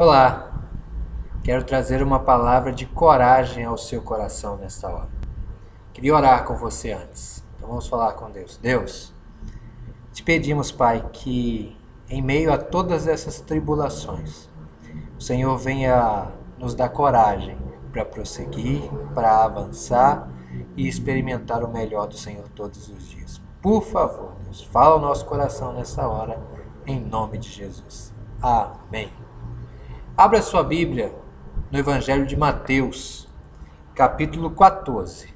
Olá, quero trazer uma palavra de coragem ao seu coração nesta hora. Queria orar com você antes, então vamos falar com Deus. Deus, te pedimos, Pai, que em meio a todas essas tribulações, o Senhor venha nos dar coragem para prosseguir, para avançar e experimentar o melhor do Senhor todos os dias. Por favor, Deus, fala ao nosso coração nessa hora, em nome de Jesus. Amém. Abra sua Bíblia no Evangelho de Mateus, capítulo 14.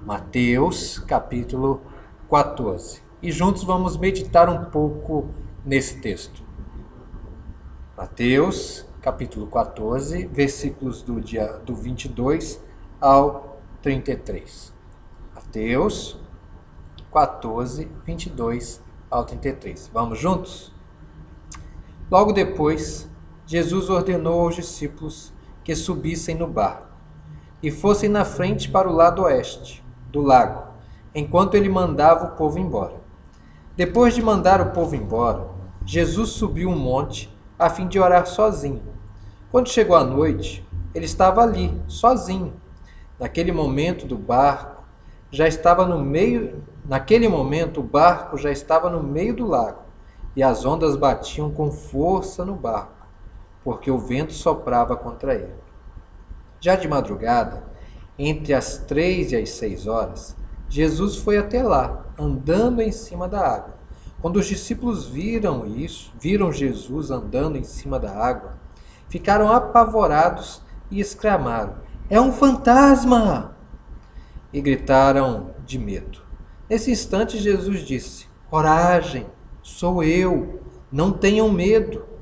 Mateus, capítulo 14. E juntos vamos meditar um pouco nesse texto. Mateus, capítulo 14, versículos do 22 ao 33. Mateus 14, 22 ao 33. Vamos juntos? Logo depois, Jesus ordenou aos discípulos que subissem no barco e fossem na frente para o lado oeste do lago, enquanto ele mandava o povo embora. Depois de mandar o povo embora, Jesus subiu um monte a fim de orar sozinho. Quando chegou a noite, ele estava ali, sozinho. Naquele momento, o barco já estava no meio do lago, e as ondas batiam com força no barco, porque o vento soprava contra ele. Já de madrugada, entre as 3 e as 6 horas, Jesus foi até lá, andando em cima da água. Quando os discípulos viram Jesus andando em cima da água, ficaram apavorados e exclamaram: "É um fantasma!" E gritaram de medo. Nesse instante, Jesus disse: "Coragem, sou eu, não tenham medo."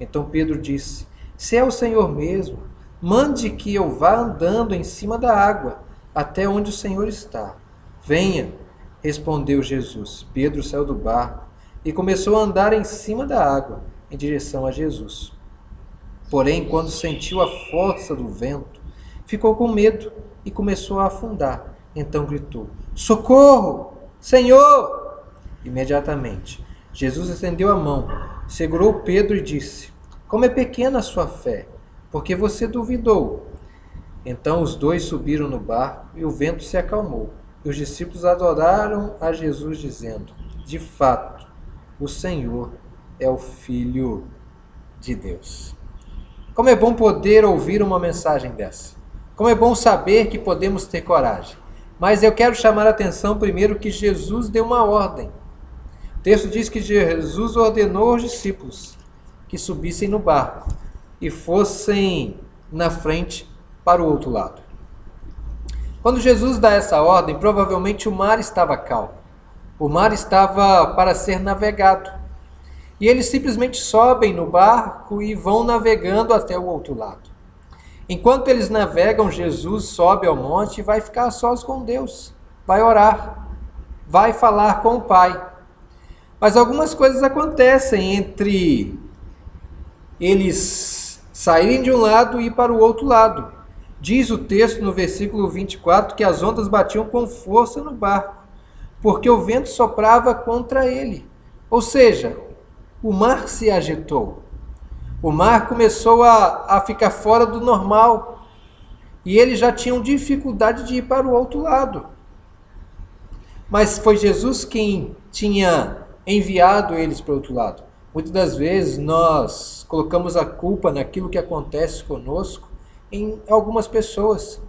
Então Pedro disse: "Se é o Senhor mesmo, mande que eu vá andando em cima da água, até onde o Senhor está." "Venha", respondeu Jesus. Pedro saiu do barco e começou a andar em cima da água, em direção a Jesus. Porém, quando sentiu a força do vento, ficou com medo e começou a afundar. Então gritou: "Socorro! Senhor!" Imediatamente, Jesus estendeu a mão, segurou Pedro e disse: "Como é pequena a sua fé, porque você duvidou." Então os dois subiram no barco e o vento se acalmou. E os discípulos adoraram a Jesus, dizendo: "De fato, o Senhor é o Filho de Deus." Como é bom poder ouvir uma mensagem dessa. Como é bom saber que podemos ter coragem. Mas eu quero chamar a atenção primeiro que Jesus deu uma ordem. O texto diz que Jesus ordenou aos discípulos que subissem no barco e fossem na frente para o outro lado. Quando Jesus dá essa ordem, provavelmente o mar estava calmo. O mar estava para ser navegado. E eles simplesmente sobem no barco e vão navegando até o outro lado. Enquanto eles navegam, Jesus sobe ao monte e vai ficar a sós com Deus. Vai orar, vai falar com o Pai. Mas algumas coisas acontecem entre eles saírem de um lado e ir para o outro lado. Diz o texto no versículo 24 que as ondas batiam com força no barco, porque o vento soprava contra ele. Ou seja, o mar se agitou. O mar começou a ficar fora do normal. E eles já tinham dificuldade de ir para o outro lado. Mas foi Jesus quem tinha enviado eles para o outro lado. Muitas das vezes nós colocamos a culpa naquilo que acontece conosco em algumas pessoas.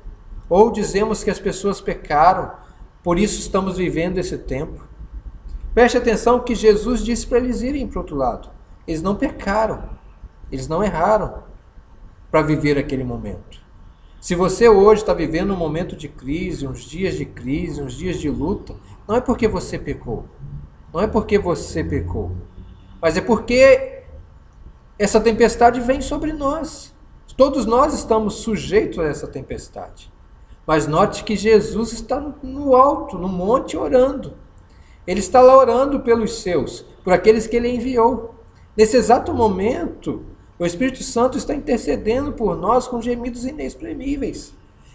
Ou dizemos que as pessoas pecaram, por isso estamos vivendo esse tempo. Preste atenção que Jesus disse para eles irem para o outro lado. Eles não pecaram, eles não erraram para viver aquele momento. Se você hoje está vivendo um momento de crise, uns dias de luta, não é porque você pecou. Não é porque você pecou, mas é porque essa tempestade vem sobre nós. Todos nós estamos sujeitos a essa tempestade. Mas note que Jesus está no alto, no monte, orando. Ele está lá orando pelos seus, por aqueles que ele enviou. Nesse exato momento, o Espírito Santo está intercedendo por nós com gemidos inexprimíveis.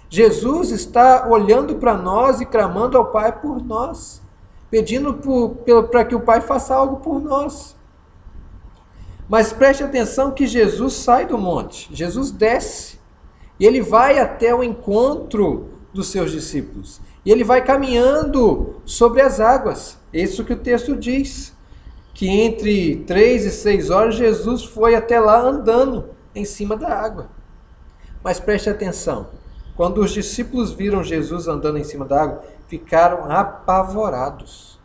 Jesus está olhando para nós e clamando ao Pai por nós, pedindo para que o Pai faça algo por nós. Mas preste atenção que Jesus sai do monte, Jesus desce, e ele vai até o encontro dos seus discípulos, e ele vai caminhando sobre as águas. É isso que o texto diz, que entre 3 e 6 horas Jesus foi até lá andando em cima da água. Mas preste atenção, quando os discípulos viram Jesus andando em cima da água, ficaram apavorados.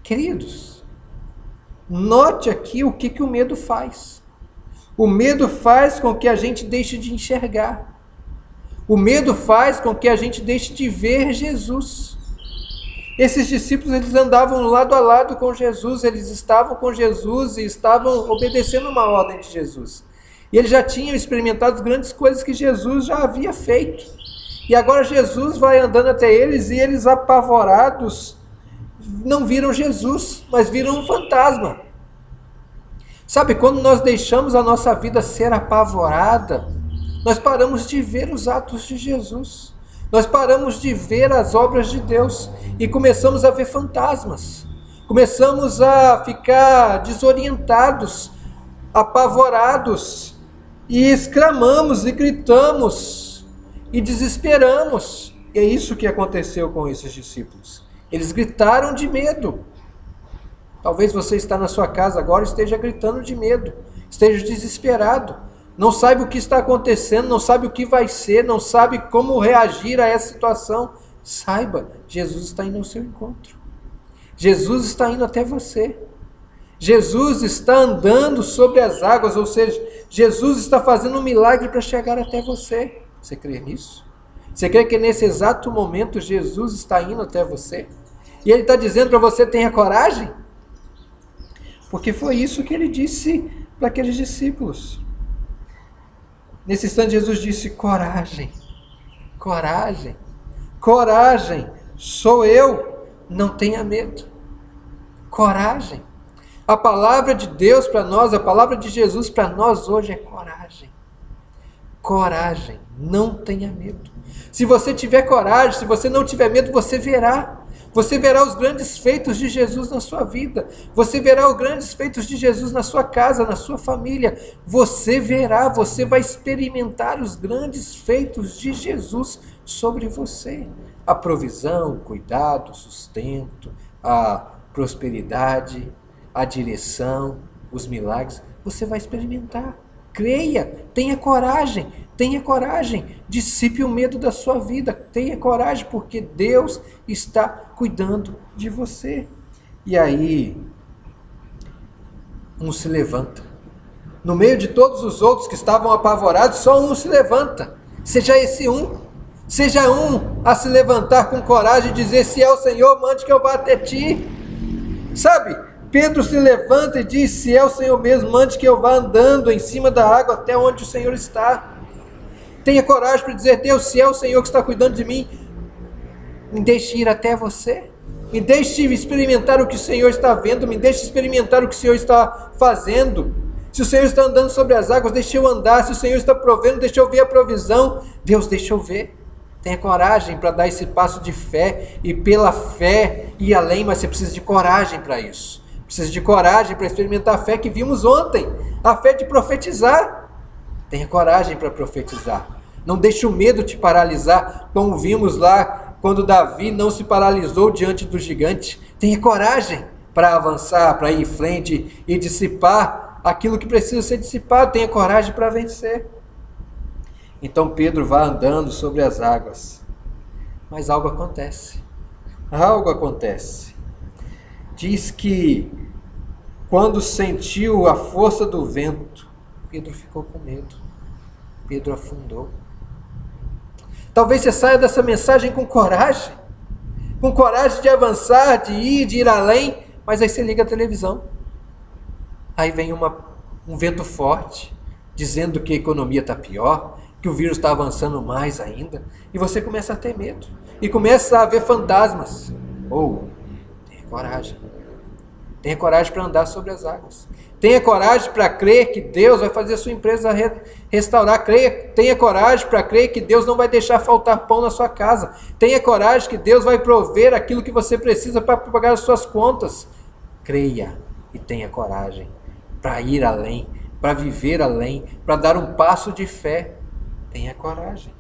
Queridos, note aqui o que o medo faz. O medo faz com que a gente deixe de enxergar. O medo faz com que a gente deixe de ver Jesus. Esses discípulos, eles andavam lado a lado com Jesus, eles estavam com Jesus e estavam obedecendo uma ordem de Jesus. E eles já tinham experimentado grandes coisas que Jesus já havia feito. E agora Jesus vai andando até eles e eles, apavorados, não viram Jesus, mas viram um fantasma. Sabe, quando nós deixamos a nossa vida ser apavorada, nós paramos de ver os atos de Jesus. Nós paramos de ver as obras de Deus e começamos a ver fantasmas. Começamos a ficar desorientados, apavorados, e exclamamos e gritamos e desesperamos. E é isso que aconteceu com esses discípulos. Eles gritaram de medo. Talvez você está na sua casa agora e esteja gritando de medo, esteja desesperado, não sabe o que está acontecendo, não sabe o que vai ser, não sabe como reagir a essa situação. Saiba, Jesus está indo ao seu encontro. Jesus está indo até você. Jesus está andando sobre as águas, ou seja, Jesus está fazendo um milagre para chegar até você. Você crê nisso? Você crê que nesse exato momento Jesus está indo até você? E Ele está dizendo para você, tenha coragem? Porque foi isso que Ele disse para aqueles discípulos. Nesse instante Jesus disse, coragem, coragem, coragem, sou eu, não tenha medo. Coragem. A palavra de Deus para nós, a palavra de Jesus para nós hoje é coragem. Coragem, não tenha medo. Se você tiver coragem, se você não tiver medo, você verá. Você verá os grandes feitos de Jesus na sua vida. Você verá os grandes feitos de Jesus na sua casa, na sua família. Você verá, você vai experimentar os grandes feitos de Jesus sobre você. A provisão, o cuidado, o sustento, a prosperidade, a direção, os milagres. Você vai experimentar. Creia, tenha coragem, dissipe o medo da sua vida, tenha coragem, porque Deus está cuidando de você. E aí, um se levanta. No meio de todos os outros que estavam apavorados, só um se levanta. Seja esse um, seja um a se levantar com coragem e dizer, se é o Senhor, mande que eu vá até ti. Sabe? Pedro se levanta e diz, se é o Senhor mesmo, mande que eu vá andando em cima da água até onde o Senhor está. Tenha coragem para dizer, Deus, se é o Senhor que está cuidando de mim, me deixe ir até você. Me deixe experimentar o que o Senhor está vendo, me deixe experimentar o que o Senhor está fazendo. Se o Senhor está andando sobre as águas, deixe eu andar. Se o Senhor está provendo, deixe eu ver a provisão. Deus, deixa eu ver. Tenha coragem para dar esse passo de fé e pela fé ir além, mas você precisa de coragem para isso. Precisa de coragem para experimentar a fé que vimos ontem, a fé de profetizar. Tenha coragem para profetizar. Não deixe o medo te paralisar, como vimos lá quando Davi não se paralisou diante do gigante. Tenha coragem para avançar, para ir em frente e dissipar aquilo que precisa ser dissipado. Tenha coragem para vencer. Então Pedro vai andando sobre as águas. Mas algo acontece. Algo acontece. Diz que quando sentiu a força do vento, Pedro ficou com medo. Pedro afundou. Talvez você saia dessa mensagem com coragem de avançar, de ir além, mas aí você liga a televisão. Aí vem um vento forte, dizendo que a economia está pior, que o vírus está avançando mais ainda, e você começa a ter medo, e começa a ver fantasmas. Tenha coragem. Tenha coragem para andar sobre as águas. Tenha coragem para crer que Deus vai fazer a sua empresa restaurar. Tenha coragem para crer que Deus não vai deixar faltar pão na sua casa. Tenha coragem que Deus vai prover aquilo que você precisa para pagar as suas contas. Creia e tenha coragem. para ir além, para viver além, para dar um passo de fé. Tenha coragem.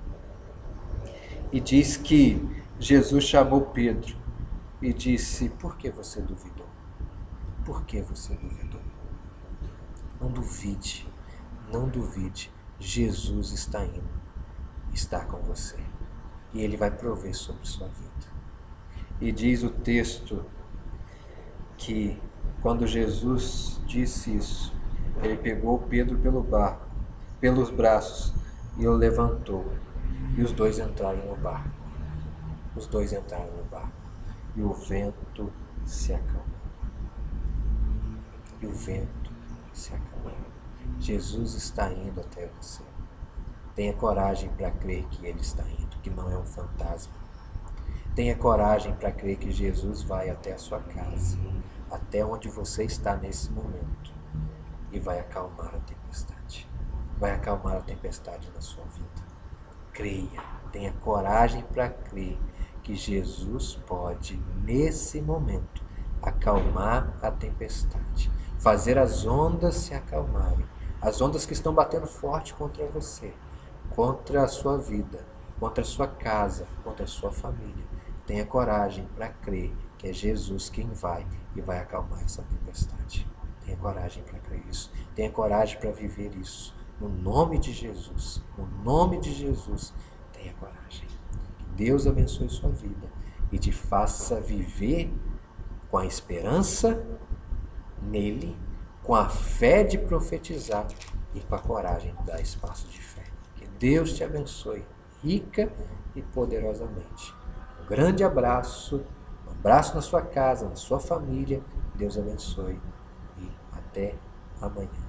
E diz que Jesus chamou Pedro e disse: por que você duvidou? Por que você duvidou? Não duvide, não duvide. Jesus está indo estar com você. E Ele vai prover sobre sua vida. E diz o texto que quando Jesus disse isso, Ele pegou Pedro pelos braços e o levantou. E os dois entraram no barco. Os dois entraram no barco. E o vento se acalmou. E o vento se acalmou. Jesus está indo até você. Tenha coragem para crer que Ele está indo, que não é um fantasma. Tenha coragem para crer que Jesus vai até a sua casa, até onde você está nesse momento, e vai acalmar a tempestade. Vai acalmar a tempestade na sua vida. Creia, tenha coragem para crer que Jesus pode, nesse momento, acalmar a tempestade, fazer as ondas se acalmarem, as ondas que estão batendo forte contra você, contra a sua vida, contra a sua casa, contra a sua família. Tenha coragem para crer que é Jesus quem vai e vai acalmar essa tempestade. Tenha coragem para crer isso. Tenha coragem para viver isso. No nome de Jesus. No nome de Jesus, tenha coragem. Que Deus abençoe sua vida e te faça viver com a esperança nele, com a fé de profetizar e com a coragem de dar espaço de fé. Que Deus te abençoe rica e poderosamente. Um grande abraço, um abraço na sua casa, na sua família. Deus abençoe e até amanhã.